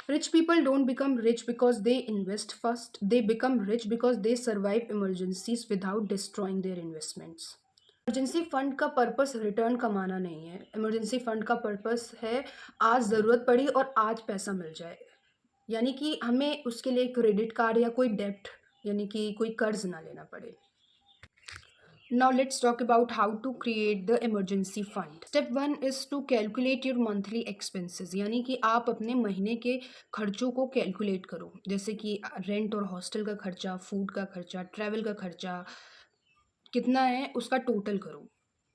Rich people don't become rich because they invest first. They become rich because they survive emergencies without destroying their investments. Emergency fund का purpose return कमाना नहीं है। Emergency fund का purpose है आज ज़रूरत पड़ी और आज पैसा मिल जाए। यानी कि हमें उसके लिए क्रेडिट कार्ड या कोई डेब्ट यानी कि कोई कर्ज ना लेना पड़े। Now let's talk about how to create the emergency fund. Step 1 is to calculate your monthly expenses. यानी कि आप अपने महीने के खर्चों को कैलकुलेट करो, जैसे कि रेंट और हॉस्टल का खर्चा, फूड का खर्चा, ट्रैवल का खर्चा कितना है उसका टोटल करो,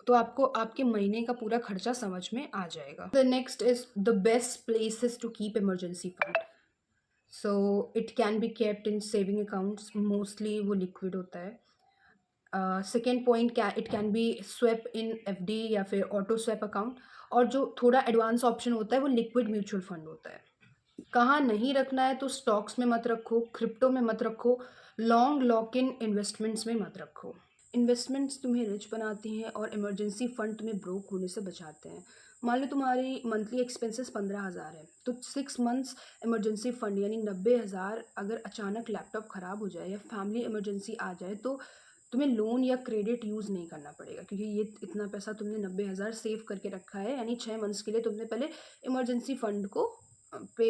तो आपको आपके महीने का पूरा खर्चा समझ में आ जाएगा। The next is the best places to keep emergency fund. So it can be kept in saving accounts, mostly वो लिक्विड होता है। Second point, it can be swept in FD या फिर ऑटो स्वेप अकाउंट, और जो थोड़ा advance option होता है वो लिक्विड म्यूचुअल फंड होता है। कहाँ नहीं रखना है तो स्टॉक्स में मत रखो, क्रिप्टो में मत रखो, लॉन्ग लॉक इन इन्वेस्टमेंट्स में मत रखो। इन्वेस्टमेंट्स तुम्हें रिच बनाती हैं और इमरजेंसी फंड तुम्हें ब्रोक होने से बचाते हैं। मान लो तुम्हारी मंथली एक्सपेंसेस 15,000 है, तो 6 मंथ्स इमरजेंसी फंड यानी 90,000 अगर अचानक लैपटॉप ख़राब हो जाए या फैमिली इमरजेंसी आ जाए तो तुम्हें लोन या क्रेडिट यूज़ नहीं करना पड़ेगा, क्योंकि ये इतना पैसा तुमने 90,000 सेव करके रखा है। यानी 6 मंथ्स के लिए तुमने पहले इमरजेंसी फंड को पे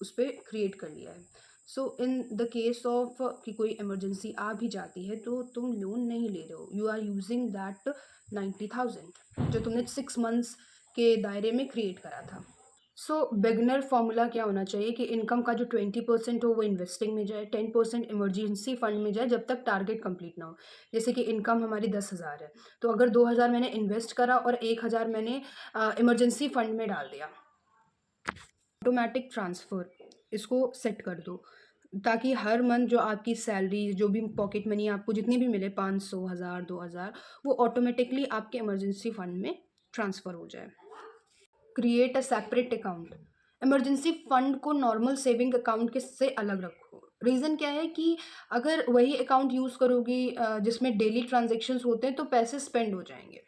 उस पर क्रिएट कर लिया है। सो इन द केस ऑफ कि कोई इमरजेंसी आ भी जाती है तो तुम लोन नहीं ले रहे हो, यू आर यूजिंग दैट 90,000 जो तुमने 6 मंथ्स के दायरे में क्रिएट करा था। सो बिगनर फॉर्मूला क्या होना चाहिए कि इनकम का जो 20% हो वो इन्वेस्टिंग में जाए, 10% इमरजेंसी फंड में जाए जब तक टारगेट कंप्लीट ना हो। जैसे कि इनकम हमारी 10,000 है, तो अगर 2,000 मैंने इन्वेस्ट करा और 1,000 मैंने इमरजेंसी फंड में डाल दिया, ऑटोमेटिक ट्रांसफ़र इसको सेट कर दो, ताकि हर मंथ जो आपकी सैलरी जो भी पॉकेट मनी आपको जितनी भी मिले 500, 1,000, 2,000 वो ऑटोमेटिकली आपके इमरजेंसी फंड में ट्रांसफ़र हो जाए। Create a separate account. Emergency fund को नॉर्मल सेविंग अकाउंट के से अलग रखो। रीज़न क्या है कि अगर वही अकाउंट यूज़ करोगी जिसमें डेली ट्रांजेक्शन्स होते हैं तो पैसे स्पेंड हो जाएंगे।